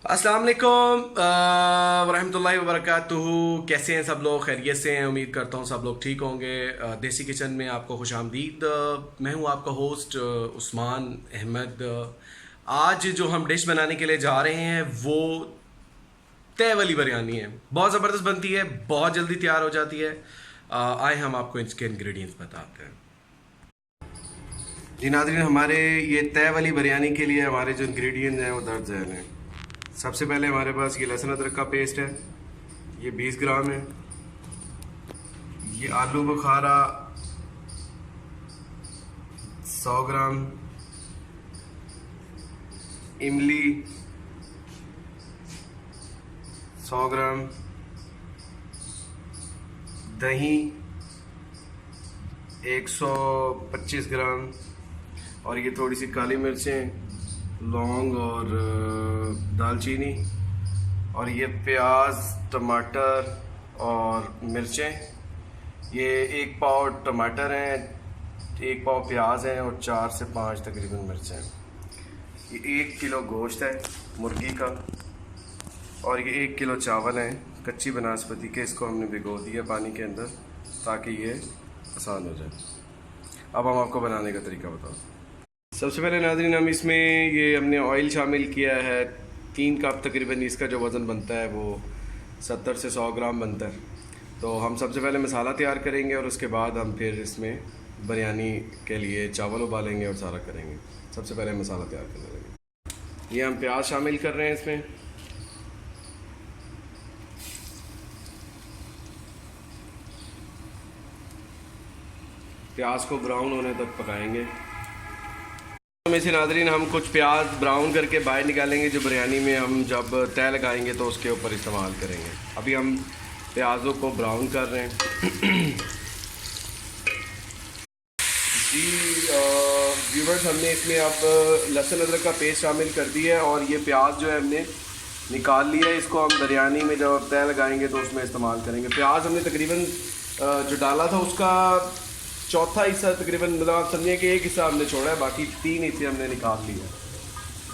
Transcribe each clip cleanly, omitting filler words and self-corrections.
अस्सलाम वालेकुम वरहमतुल्लाहि वबरकातुहू। कैसे हैं सब लोग? खैरियत से हैं? उम्मीद करता हूँ सब लोग ठीक होंगे। देसी किचन में आपको खुशामदीद। मैं हूँ आपका होस्ट उस्मान अहमद। आज जो हम डिश बनाने के लिए जा रहे हैं वो तय वाली बिरयानी है। बहुत ज़बरदस्त बनती है, बहुत जल्दी तैयार हो जाती है। आए हम आपको इसके इंग्रेडिएंट्स बताते हैं। जी नाज़रीन, हमारे ये तय वाली बिरयानी के लिए हमारे जो इंग्रेडिएंट्स हैं वो दर्ज हैं। सबसे पहले हमारे पास ये लहसुन अदरक का पेस्ट है, ये 20 ग्राम है। ये आलू बुखारा 100 ग्राम। इमली 100 ग्राम। दही 125 ग्राम। और ये थोड़ी सी काली मिर्चें, लौंग और दालचीनी। और ये प्याज, टमाटर और मिर्चें। ये 1 पाव टमाटर हैं, 1 पाव प्याज हैं और 4 से 5 तकरीबन मिर्चें हैं। ये 1 किलो गोश्त है मुर्गी का। और ये 1 किलो चावल हैं कच्ची बनास्पति के। इसको हमने भिगो दिया पानी के अंदर ताकि ये आसान हो जाए। अब हम आपको बनाने का तरीका बताओ। सबसे पहले नाज़रीन, हम इसमें ये हमने ऑयल शामिल किया है। 3 कप तकरीबन इसका जो वज़न बनता है वो 70 से 100 ग्राम बनता है। तो हम सबसे पहले मसाला तैयार करेंगे और उसके बाद हम फिर इसमें बिरयानी के लिए चावल उबालेंगे और सारा करेंगे। सबसे पहले मसाला तैयार करने लगे। ये हम प्याज शामिल कर रहे हैं इसमें। प्याज को ब्राउन होने तक पकाएंगे। में से नाज़रीन, हम कुछ प्याज ब्राउन करके बाहर निकालेंगे जो बिरयानी में हम जब तय लगाएंगे तो उसके ऊपर इस्तेमाल करेंगे। अभी हम प्याज़ों को ब्राउन कर रहे हैं। जी व्यूवर्स, हमने इसमें अब लहसुन अदरक का पेस्ट शामिल कर दिया है और ये प्याज जो है हमने निकाल लिया है। इसको हम बिरयानी में जब तय लगाएंगे तो उसमें इस्तेमाल करेंगे। प्याज हमने तकरीबन जो डाला था उसका चौथा हिस्सा तकरीबन, मतलब आप समझिए कि 1 हिस्सा हमने छोड़ा है, बाकी 3 हिस्से हमने निकाल लिए।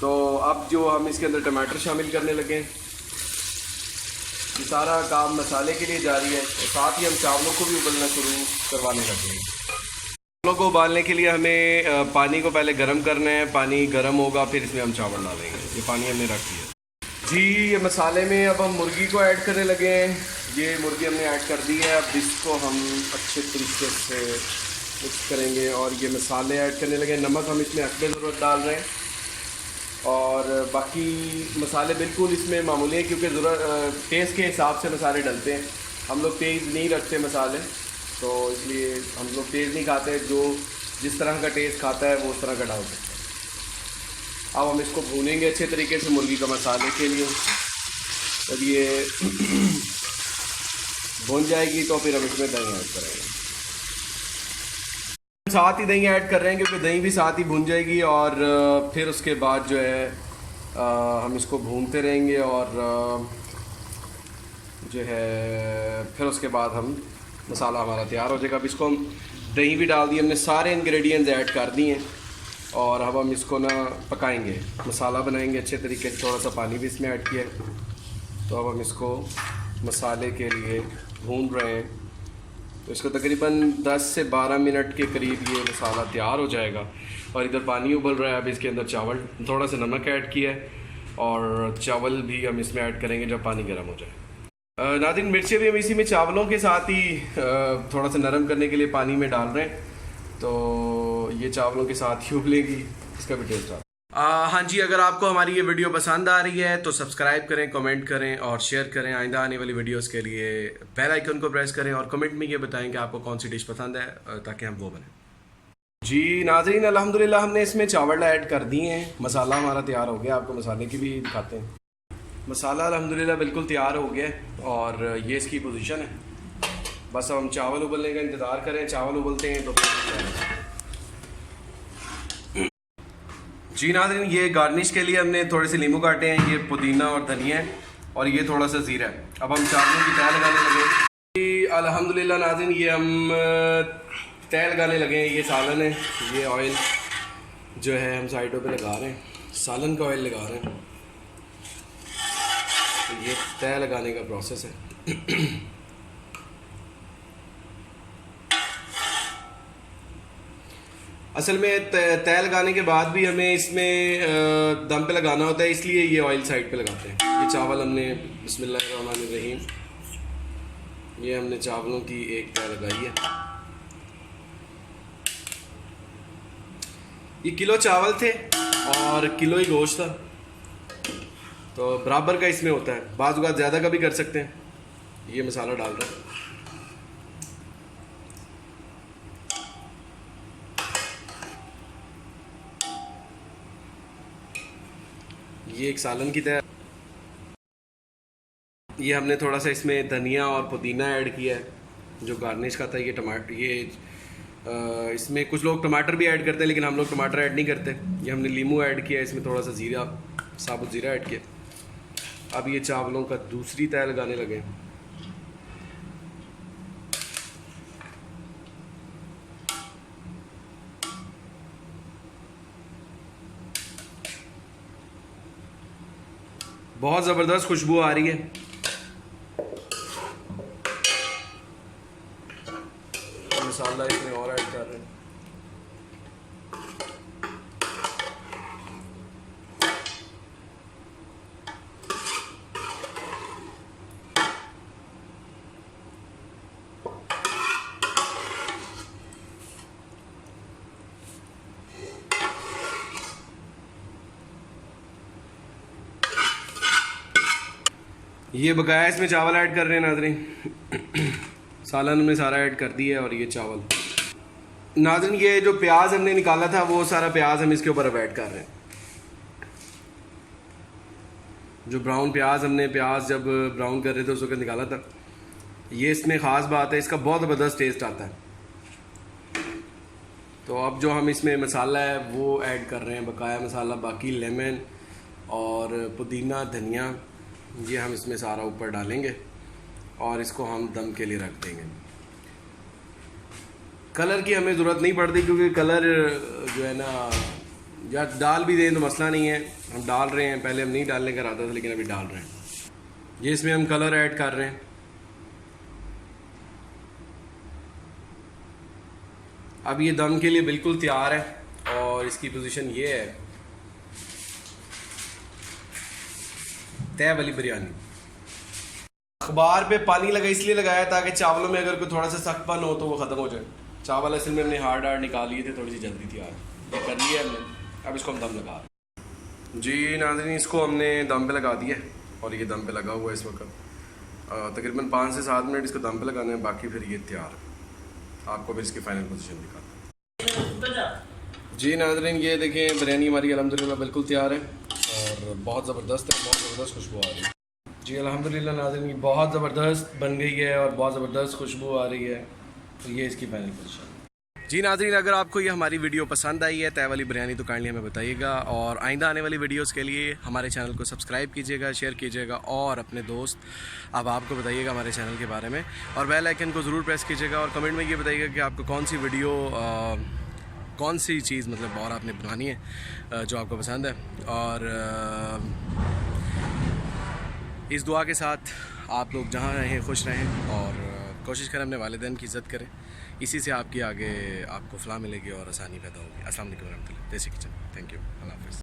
तो अब जो हम इसके अंदर टमाटर शामिल करने लगे हैं। ये सारा काम मसाले के लिए जारी है और साथ ही हम चावलों को भी उबलना शुरू करवाने लगे हैं। चावलों को उबालने के लिए हमें पानी को पहले गर्म करना है। पानी गर्म होगा फिर इसमें हम चावल डालेंगे। ये पानी हमने रख दिया। जी ये मसाले में अब हम मुर्गी को ऐड करने लगे हैं। ये मुर्गी हमने ऐड कर दी है। अब इसको हम अच्छे तरीके से मिक्स करेंगे और ये मसाले ऐड करने लगे। नमक हम इसमें हक़ ज़रूरत डाल रहे हैं और बाकी मसाले बिल्कुल इसमें मामूली हैं क्योंकि ज़रूरत टेस्ट के हिसाब से मसाले डलते हैं। हम लोग तेज़ नहीं रखते मसाले, तो इसलिए हम लोग तेज़ नहीं खाते। जो जिस तरह का टेस्ट खाता है वो उस तरह का डाल सकते हैं। अब हम इसको भूनेंगे अच्छे तरीके से मुर्गी का मसाले के लिए। जब ये भुन जाएगी तो फिर हम इसमें दही ऐड करेंगे। साथ ही दही ऐड कर रहे हैं क्योंकि दही भी साथ ही भुन जाएगी और फिर उसके बाद जो है हम इसको भूनते रहेंगे और जो है फिर उसके बाद हम मसाला हमारा तैयार हो जाएगा। अब इसको हम दही भी डाल दिए हमने, सारे इंग्रेडिएंट्स ऐड कर दिए हैं और अब हम इसको ना पकाएंगे, मसाला बनाएंगे अच्छे तरीके से। थोड़ा सा पानी भी इसमें ऐड किया है। तो अब हम इसको मसाले के लिए भून रहे हैं। तो इसको तकरीबन 10 से 12 मिनट के करीब ये मसाला तैयार हो जाएगा और इधर पानी उबल रहा है। अब इसके अंदर चावल, थोड़ा सा नमक ऐड किया है और चावल भी हम इसमें ऐड करेंगे जब पानी गर्म हो जाए। नाज़रीन, मिर्चें भी हम इसी में चावलों के साथ ही थोड़ा सा नरम करने के लिए पानी में डाल रहे हैं। तो ये चावलों के साथ ही उबलेगी, इसका भी टेस्ट आता है। हाँ जी, अगर आपको हमारी ये वीडियो पसंद आ रही है तो सब्सक्राइब करें, कमेंट करें और शेयर करें। आइंदा आने वाली वीडियोस के लिए बेल आइकन को प्रेस करें और कमेंट में ये बताएं कि आपको कौन सी डिश पसंद है ताकि हम वो बनाएं। जी नाज़रीन, अल्हम्दुलिल्लाह हमने इसमें चावल ऐड कर दिए हैं। मसाला हमारा तैयार हो गया। आपको मसाले की भी दिखाते हैं। मसाला अल्हम्दुलिल्लाह बिल्कुल तैयार हो गया है और ये इसकी पोजीशन है। बस अब हम चावल उबलने का इंतज़ार करें। चावल उबलते हैं तो जी नाज़रीन, ये गार्निश के लिए हमने थोड़े से नींबू काटे हैं। ये पुदीना और धनिया है और ये थोड़ा सा ज़ीरा है। अब हम चावलों की तय लगाने लगे। अल्हम्दुलिल्लाह नाज़रीन, ये हम तय लगाने लगे हैं। ये सालन है, ये ऑयल जो है हम साइडों पे लगा रहे हैं। सालन का ऑयल लगा रहे हैं। तय लगाने का प्रोसेस है। असल में तय लगाने के बाद भी हमें इसमें दम पे लगाना होता है, इसलिए ये ऑयल साइड पे लगाते हैं। ये चावल हमने बिस्मिल्लाहिर्रहमानिर्रहीम, ये हमने चावलों की एक तय लगाई है। ये किलो चावल थे और किलो ही गोश्त था, तो बराबर का इसमें होता है। बाज़ औक़ात ज़्यादा का भी कर सकते हैं। ये मसाला डाल रहा है, ये एक सालन की तरह। ये हमने थोड़ा सा इसमें धनिया और पुदीना ऐड किया है जो गार्निश का था। ये टमाटर, ये इसमें कुछ लोग टमाटर भी ऐड करते हैं, लेकिन हम लोग टमाटर ऐड नहीं करते। ये हमने लीमू ऐड किया, इसमें थोड़ा सा ज़ीरा, साबुत ज़ीरा ऐड किया। अब ये चावलों का दूसरी तय लगाने लगे। बहुत ज़बरदस्त खुशबू आ रही है। मसाला इसमें और ऐड कर रहे हैं। ये बकाया इसमें चावल ऐड कर रहे हैं नाज़रीन। सालन में सारा ऐड कर दिया है और ये चावल। नाज़रीन ये जो प्याज हमने निकाला था वो सारा प्याज हम इसके ऊपर अब ऐड कर रहे हैं। जो ब्राउन प्याज हमने जब ब्राउन कर रहे थे उस वक्त निकाला था। ये इसमें ख़ास बात है, इसका बहुत ज़बरदस्त टेस्ट आता है। तो अब जो हम इसमें मसाला है वो ऐड कर रहे हैं, बकाया मसाला। बाकी लेमन और पुदीना, धनिया, ये हम इसमें सारा ऊपर डालेंगे और इसको हम दम के लिए रख देंगे। कलर की हमें ज़रूरत नहीं पड़ती, क्योंकि कलर जो है ना, या डाल भी दें तो मसला नहीं है। हम डाल रहे हैं, पहले हम नहीं डालने का इरादा था लेकिन अभी डाल रहे हैं। ये इसमें हम कलर ऐड कर रहे हैं। अब ये दम के लिए बिल्कुल तैयार है और इसकी पोजीशन ये है, तय वाली बिरयानी। अखबार पे पानी लगा इसलिए लगाया ताकि चावलों में अगर कोई थोड़ा सा सख्तपन हो तो वो ख़त्म हो जाए। चावल असल में हमने हार्ड निकाल लिए थे, थोड़ी सी जल्दी थी आज। ये कर लिया हमने, अब इसको हम दम लगा रहे हैं। जी नाज़रीन, इसको हमने दम पे लगा दिया और ये दम पे लगा हुआ है इस वक्त। तकरीबन 5 से 7 मिनट इसको दम पे लगाना है, बाकी फिर ये तैयार है। आपको भी इसकी फाइनल पोजीशन दिखाता हूँ। जी नाज़रीन, ये देखें बिरयानी हमारी अल्हम्दुलिल्लाह बिल्कुल तैयार है और बहुत ज़बरदस्त है, बहुत ज़बरदस्त खुशबू आ रही है। जी अल्हम्दुलिल्लाह नाज़रीन, बहुत ज़बरदस्त बन गई है और बहुत ज़बरदस्त खुशबू आ रही है। तो ये इसकी फाइनल पोजीशन। जी नाज़रीन, अगर आपको ये हमारी वीडियो पसंद आई है तय वाली बिरयानी, तो काइंडली हमें बताइएगा और आइंदा आने वाली वीडियोस के लिए हमारे चैनल को सब्सक्राइब कीजिएगा, शेयर कीजिएगा और अपने दोस्त अब आपको बताइएगा हमारे चैनल के बारे में, और बेल आइकन को ज़रूर प्रेस कीजिएगा और कमेंट में ये बताइएगा कि आपको कौन सी वीडियो, कौन सी चीज़ मतलब और आपने बनानी है जो आपको पसंद है। और इस दुआ के साथ आप लोग जहाँ रहें खुश रहें और कोशिश करें अपने वालिदैन की इज़्ज़त करें। इसी से आपकी आगे आपको फलाह मिलेगी और आसानी पैदा होगी। अस्सलाम वालेकुम रहमतुल्लाह। देसी किचन, थैंक यू, अल्लाह हाफ़िज़।